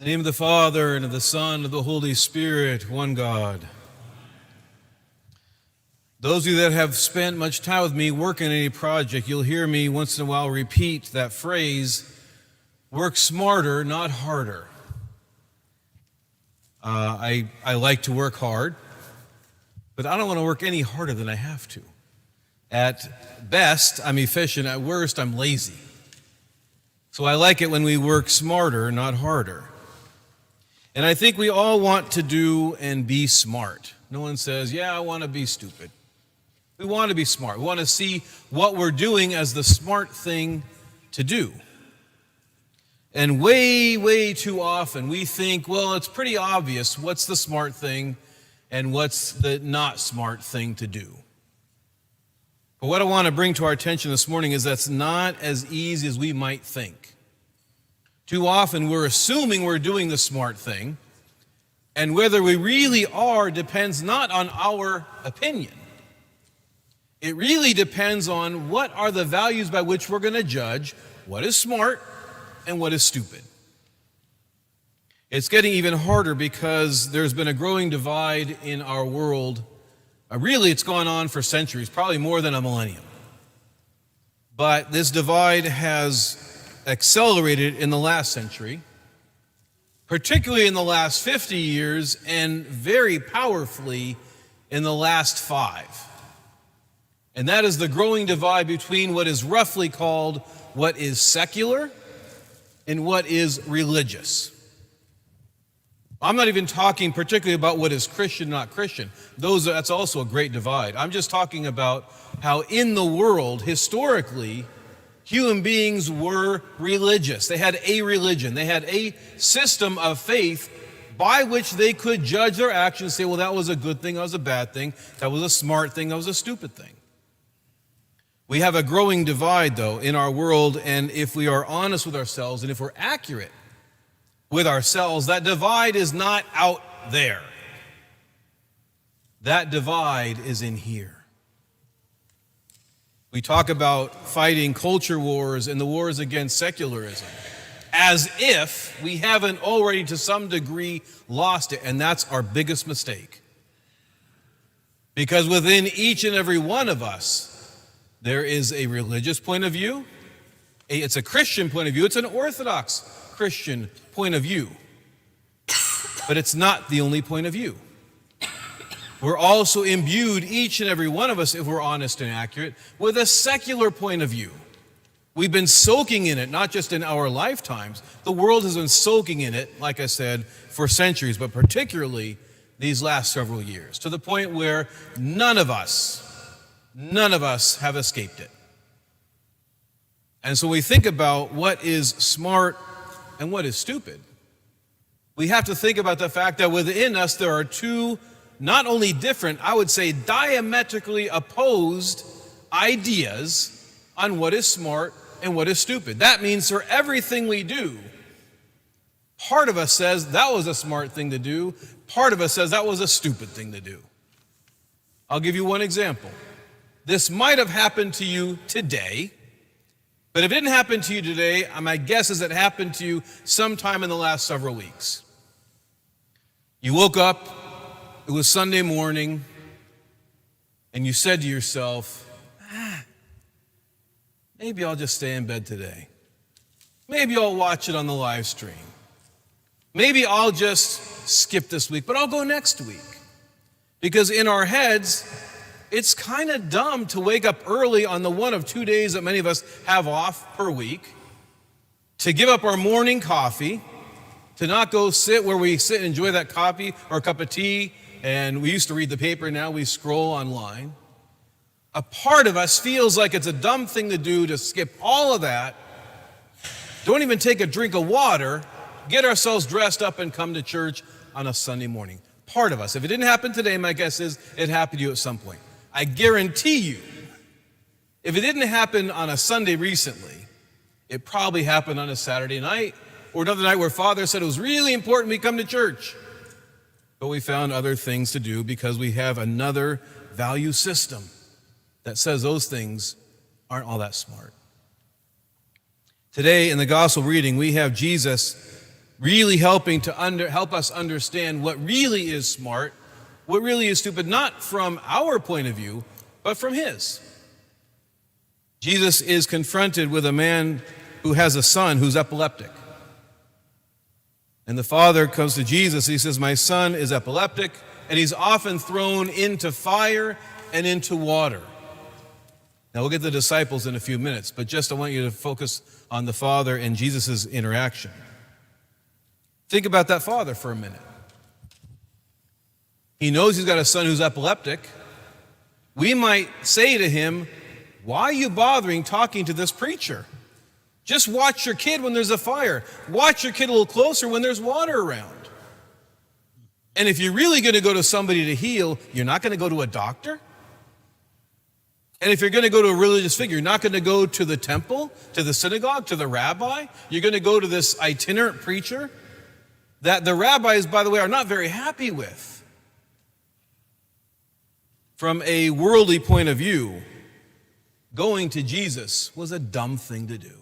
In the name of the Father, and of the Son, and of the Holy Spirit, one God. Those of you that have spent much time with me working on any project, you'll hear me once in a while repeat that phrase, work smarter, not harder. I like to work hard, but I don't want to work any harder than I have to. At best, I'm efficient. At worst, I'm lazy. So I like it when we work smarter, not harder. And I think we all want to do and be smart. No one says, yeah, I want to be stupid. We want to be smart. We want to see what we're doing as the smart thing to do. And way too often we think, well, it's pretty obvious what's the smart thing and what's the not smart thing to do. But what I want to bring to our attention this morning is that's not as easy as we might think. Too often we're assuming we're doing the smart thing, and whether we really are depends not on our opinion. It really depends on what are the values by which we're going to judge what is smart and what is stupid. It's getting even harder because there's been a growing divide in our world. Really, it's gone on for centuries, probably more than a millennium. But this divide has accelerated in the last century, particularly in the last 50 years, and very powerfully in the last 5. And that is the growing divide between what is roughly called what is secular and what is religious. I'm not even talking particularly about what is Christian, not Christian. That's also a great divide. I'm just talking about how in the world, historically, human beings were religious. They had a religion. They had a system of faith by which they could judge their actions, say, well, that was a good thing, that was a bad thing, that was a smart thing, that was a stupid thing. We have a growing divide, though, in our world, and if we are honest with ourselves and if we're accurate with ourselves, that divide is not out there. That divide is in here. We talk about fighting culture wars and the wars against secularism as if we haven't already to some degree lost it, and that's our biggest mistake. Because within each and every one of us, there is a religious point of view, it's a Christian point of view, it's an Orthodox Christian point of view, but it's not the only point of view. We're also imbued, each and every one of us, if we're honest and accurate, with a secular point of view. We've been soaking in it, not just in our lifetimes. The world has been soaking in it, like I said, for centuries, but particularly these last several years, to the point where none of us have escaped it. And so we think about what is smart and what is stupid. We have to think about the fact that within us there are two not only different, I would say diametrically opposed ideas on what is smart and what is stupid. That means for everything we do, part of us says that was a smart thing to do, part of us says that was a stupid thing to do. I'll give you one example. This might have happened to you today, but if it didn't happen to you today, my guess is it happened to you sometime in the last several weeks. You woke up, it was Sunday morning, and you said to yourself, maybe I'll just stay in bed today. Maybe I'll watch it on the live stream. Maybe I'll just skip this week, but I'll go next week. Because in our heads, it's kind of dumb to wake up early on the one of 2 days that many of us have off per week, to give up our morning coffee, to not go sit where we sit and enjoy that coffee or a cup of tea, and we used to read the paper, now we scroll online. A part of us feels like it's a dumb thing to do to skip all of that, don't even take a drink of water, get ourselves dressed up and come to church on a Sunday morning. Part of us. If it didn't happen today, my guess is it happened to you at some point. I guarantee you, if it didn't happen on a Sunday recently, it probably happened on a Saturday night or another night where Father said it was really important we come to church. But we found other things to do because we have another value system that says those things aren't all that smart. Today in the gospel reading, we have Jesus really helping to help us understand what really is smart, what really is stupid, not from our point of view, but from his. Jesus is confronted with a man who has a son who's epileptic. And the father comes to Jesus. He says, my son is epileptic, and he's often thrown into fire and into water. Now, we'll get to the disciples in a few minutes, but just I want you to focus on the father and Jesus' interaction. Think about that father for a minute. He knows he's got a son who's epileptic. We might say to him, why are you bothering talking to this preacher? Just watch your kid when there's a fire. Watch your kid a little closer when there's water around. And if you're really going to go to somebody to heal, you're not going to go to a doctor. And if you're going to go to a religious figure, you're not going to go to the temple, to the synagogue, to the rabbi. You're going to go to this itinerant preacher that the rabbis, by the way, are not very happy with. From a worldly point of view, going to Jesus was a dumb thing to do.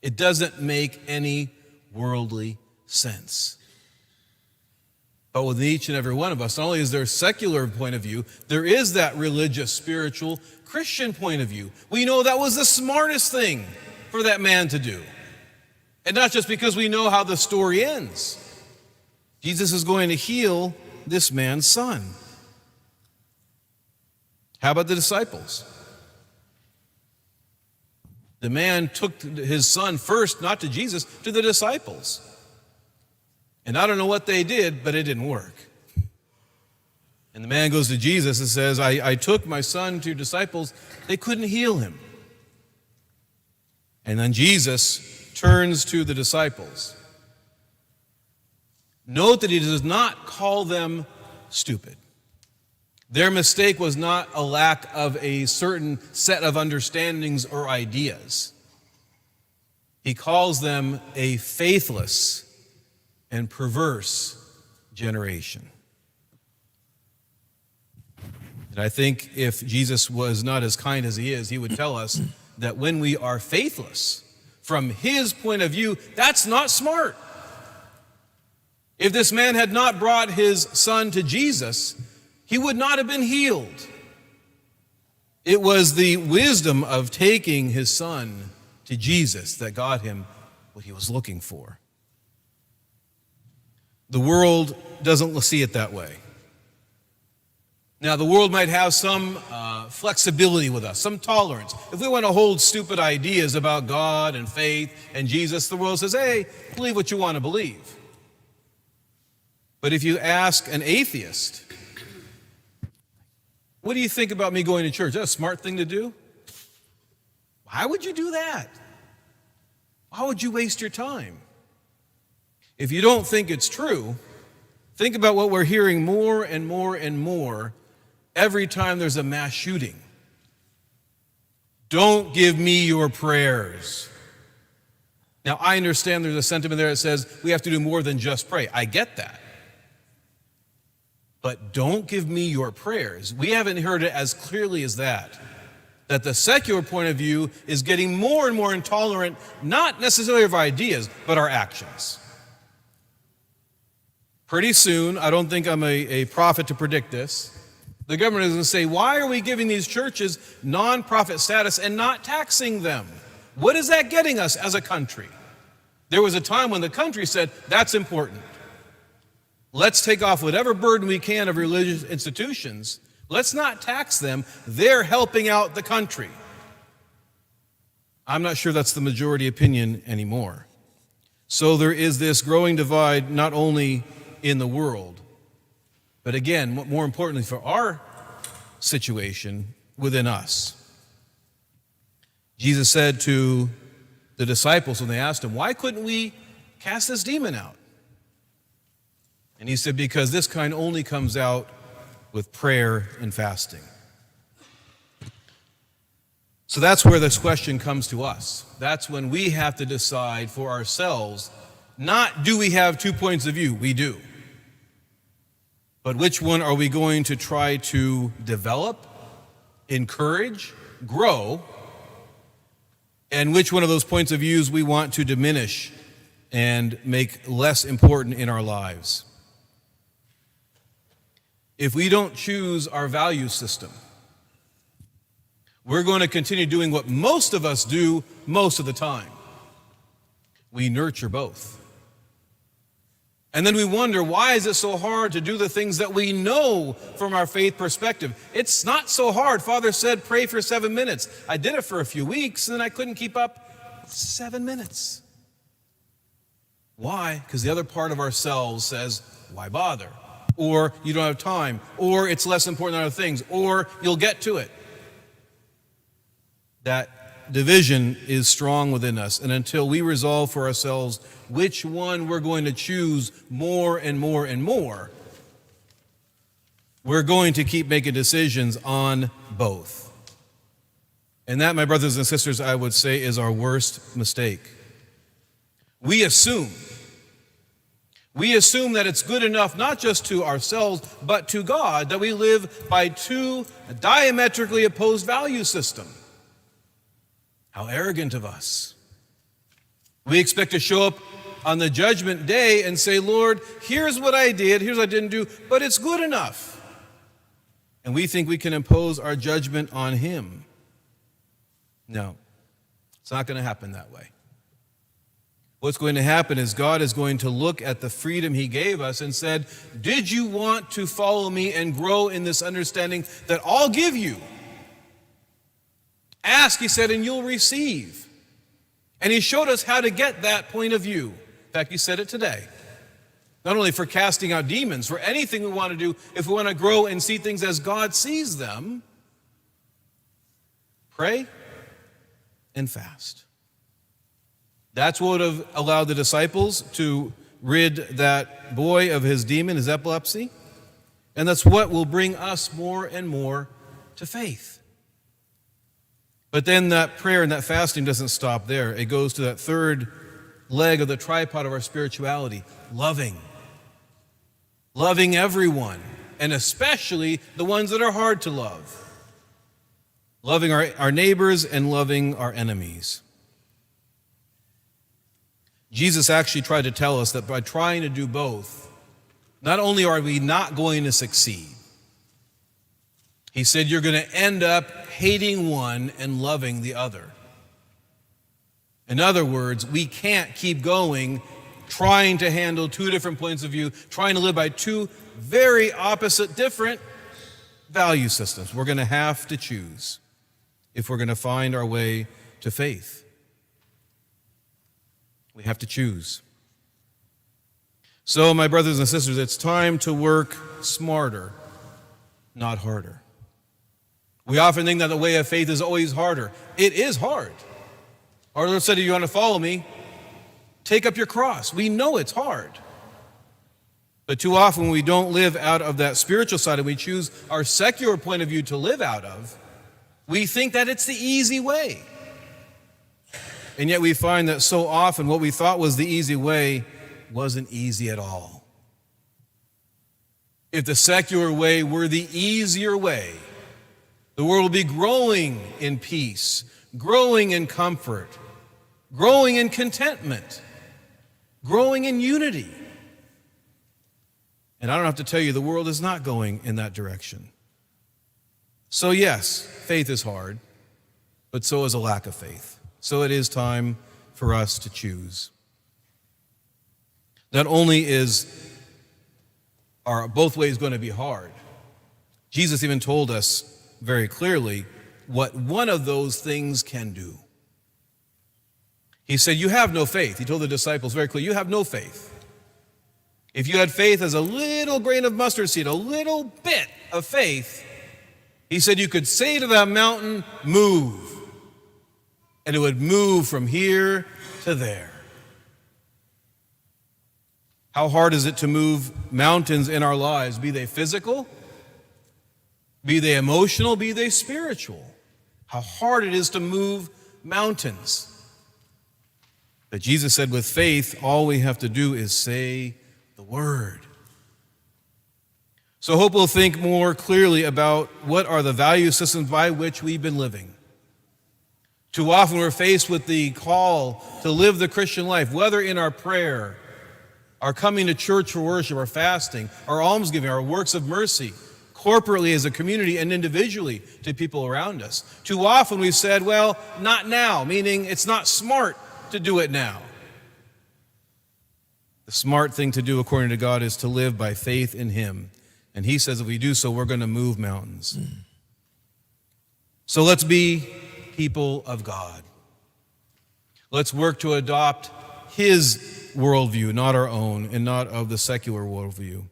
It doesn't make any worldly sense. But with each and every one of us, not only is there a secular point of view, there is that religious, spiritual, Christian point of view. We know that was the smartest thing for that man to do. And not just because we know how the story ends. Jesus is going to heal this man's son. How about the disciples? The man took his son first, not to Jesus, to the disciples. And I don't know what they did, but it didn't work. And the man goes to Jesus and says, I took my son to your disciples. They couldn't heal him. And then Jesus turns to the disciples. Note that he does not call them stupid. Their mistake was not a lack of a certain set of understandings or ideas. He calls them a faithless and perverse generation. And I think if Jesus was not as kind as he is, he would tell us that when we are faithless, from his point of view, that's not smart. If this man had not brought his son to Jesus, he would not have been healed. It was the wisdom of taking his son to Jesus that got him what he was looking for. The world doesn't see it that way. Now, the world might have some flexibility with us, some tolerance. If we want to hold stupid ideas about God and faith and Jesus, the world says, hey, believe what you want to believe. But if you ask an atheist, what do you think about me going to church? Is that a smart thing to do? Why would you do that? Why would you waste your time? If you don't think it's true, think about what we're hearing more and more and more every time there's a mass shooting. Don't give me your prayers. Now, I understand there's a sentiment there that says we have to do more than just pray. I get that. But don't give me your prayers. We haven't heard it as clearly as that. That the secular point of view is getting more and more intolerant, not necessarily of our ideas, but our actions. Pretty soon, I don't think I'm a prophet to predict this, the government is going to say, why are we giving these churches non-profit status and not taxing them? What is that getting us as a country? There was a time when the country said, that's important. Let's take off whatever burden we can of religious institutions. Let's not tax them. They're helping out the country. I'm not sure that's the majority opinion anymore. So there is this growing divide not only in the world, but again, more importantly for our situation, within us. Jesus said to the disciples when they asked him, why couldn't we cast this demon out? And he said, because this kind only comes out with prayer and fasting. So that's where this question comes to us. That's when we have to decide for ourselves, not do we have 2 points of view? We do. But which one are we going to try to develop, encourage, grow, and which one of those points of views we want to diminish and make less important in our lives. If we don't choose our value system, we're going to continue doing what most of us do most of the time. We nurture both. And then we wonder, why is it so hard to do the things that we know from our faith perspective? It's not so hard. Father said, pray for 7 minutes. I did it for a few weeks, and then I couldn't keep up 7 minutes. Why? Because the other part of ourselves says, why bother? Or you don't have time, or it's less important than other things, or you'll get to it. That division is strong within us, and until we resolve for ourselves which one we're going to choose more and more and more, we're going to keep making decisions on both. And that, my brothers and sisters, I would say is our worst mistake. We assume that it's good enough not just to ourselves but to God that we live by two diametrically opposed value systems. How arrogant of us. We expect to show up on the judgment day and say, Lord, here's what I did, here's what I didn't do, but it's good enough. And we think we can impose our judgment on him. No, it's not going to happen that way. What's going to happen is God is going to look at the freedom he gave us and said, did you want to follow me and grow in this understanding that I'll give you? Ask, he said, and you'll receive. And he showed us how to get that point of view. In fact, he said it today. Not only for casting out demons, for anything we want to do, if we want to grow and see things as God sees them, pray and fast. That's what would have allowed the disciples to rid that boy of his demon, his epilepsy. And that's what will bring us more and more to faith. But then that prayer and that fasting doesn't stop there. It goes to that third leg of the tripod of our spirituality, loving. Loving everyone, and especially the ones that are hard to love. Loving our neighbors and loving our enemies. Jesus actually tried to tell us that by trying to do both, not only are we not going to succeed, he said you're going to end up hating one and loving the other. In other words, we can't keep going trying to handle two different points of view, trying to live by two very opposite, different value systems. We're going to have to choose if we're going to find our way to faith. We have to choose. So, my brothers and sisters, it's time to work smarter, not harder. We often think that the way of faith is always harder. It is hard. Our Lord said, if you want to follow me, take up your cross. We know it's hard. But too often when we don't live out of that spiritual side and we choose our secular point of view to live out of, we think that it's the easy way. And yet we find that so often what we thought was the easy way wasn't easy at all. If the secular way were the easier way, the world will be growing in peace, growing in comfort, growing in contentment, growing in unity. And I don't have to tell you, the world is not going in that direction. So yes, faith is hard, but so is a lack of faith. So it is time for us to choose. Not only are both ways going to be hard, Jesus even told us very clearly what one of those things can do. He said, you have no faith. He told the disciples very clearly, you have no faith. If you had faith as a little grain of mustard seed, a little bit of faith, he said you could say to that mountain, move. And it would move from here to there. How hard is it to move mountains in our lives, be they physical, be they emotional, be they spiritual? How hard it is to move mountains. But Jesus said with faith, all we have to do is say the word. So I hope we'll think more clearly about what are the value systems by which we've been living. Too often we're faced with the call to live the Christian life, whether in our prayer, our coming to church for worship, our fasting, our almsgiving, our works of mercy, corporately as a community and individually to people around us. Too often we've said, well, not now, meaning it's not smart to do it now. The smart thing to do, according to God, is to live by faith in Him. And He says if we do so, we're going to move mountains. So let's be people of God. Let's work to adopt His worldview, not our own, and not of the secular worldview.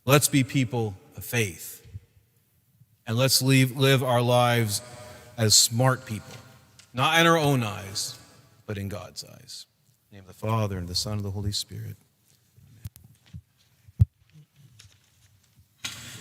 Let's be people of faith. And let's live our lives as smart people, not in our own eyes, but in God's eyes. In the name of the Father, and the Son, and the Holy Spirit.